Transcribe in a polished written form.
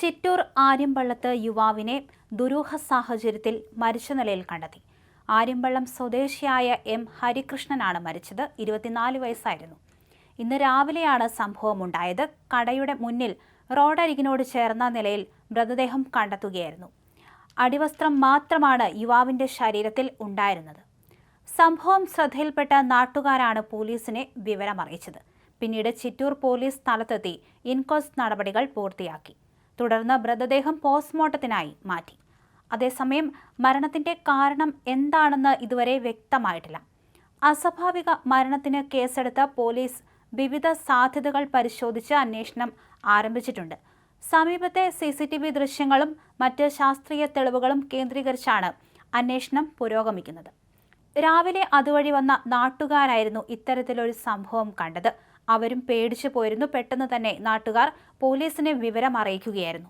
ചിറ്റൂർ ആര്യമ്പള്ളത്ത് യുവാവിനെ ദുരൂഹ സാഹചര്യത്തിൽ മരിച്ച നിലയിൽ കണ്ടെത്തി. ആര്യമ്പള്ളം സ്വദേശിയായ എം ഹരികൃഷ്ണനാണ് മരിച്ചത്. 24 വയസ്സായിരുന്നു. ഇന്ന് രാവിലെയാണ് സംഭവമുണ്ടായത്. കടയുടെ മുന്നിൽ റോഡരികിനോട് ചേർന്ന നിലയിൽ മൃതദേഹം കണ്ടെത്തുകയായിരുന്നു. അടിവസ്ത്രം മാത്രമാണ് യുവാവിന്റെ ശരീരത്തിൽ ഉണ്ടായിരുന്നത്. സംഭവം ശ്രദ്ധയിൽപ്പെട്ട നാട്ടുകാരാണ് പോലീസിനെ വിവരമറിയിച്ചത്. പിന്നീട് ചിറ്റൂർ പോലീസ് സ്ഥലത്തെത്തി ഇൻക്വസ്റ്റ് നടപടികൾ പൂർത്തിയാക്കി. തുടർന്ന് മൃതദേഹം പോസ്റ്റ്മോർട്ടത്തിനായി മാറ്റി. അതേസമയം മരണത്തിന്റെ കാരണം എന്താണെന്ന് ഇതുവരെ വ്യക്തമായിട്ടില്ല. അസ്വാഭാവിക മരണത്തിന് കേസെടുത്ത പോലീസ് വിവിധ സാധ്യതകൾ പരിശോധിച്ച് അന്വേഷണം ആരംഭിച്ചിട്ടുണ്ട്. സമീപത്തെ CCTV ദൃശ്യങ്ങളും മറ്റ് ശാസ്ത്രീയ തെളിവുകളും കേന്ദ്രീകരിച്ചാണ് അന്വേഷണം പുരോഗമിക്കുന്നത്. രാവിലെ അതുവഴി വന്ന നാട്ടുകാരായിരുന്നു ഇത്തരത്തിലൊരു സംഭവം കണ്ടത്. അവരും പേടിച്ചു പോയിരുന്നു. പെട്ടെന്ന് തന്നെ നാട്ടുകാർ പോലീസിനെ വിവരം അറിയിക്കുകയായിരുന്നു.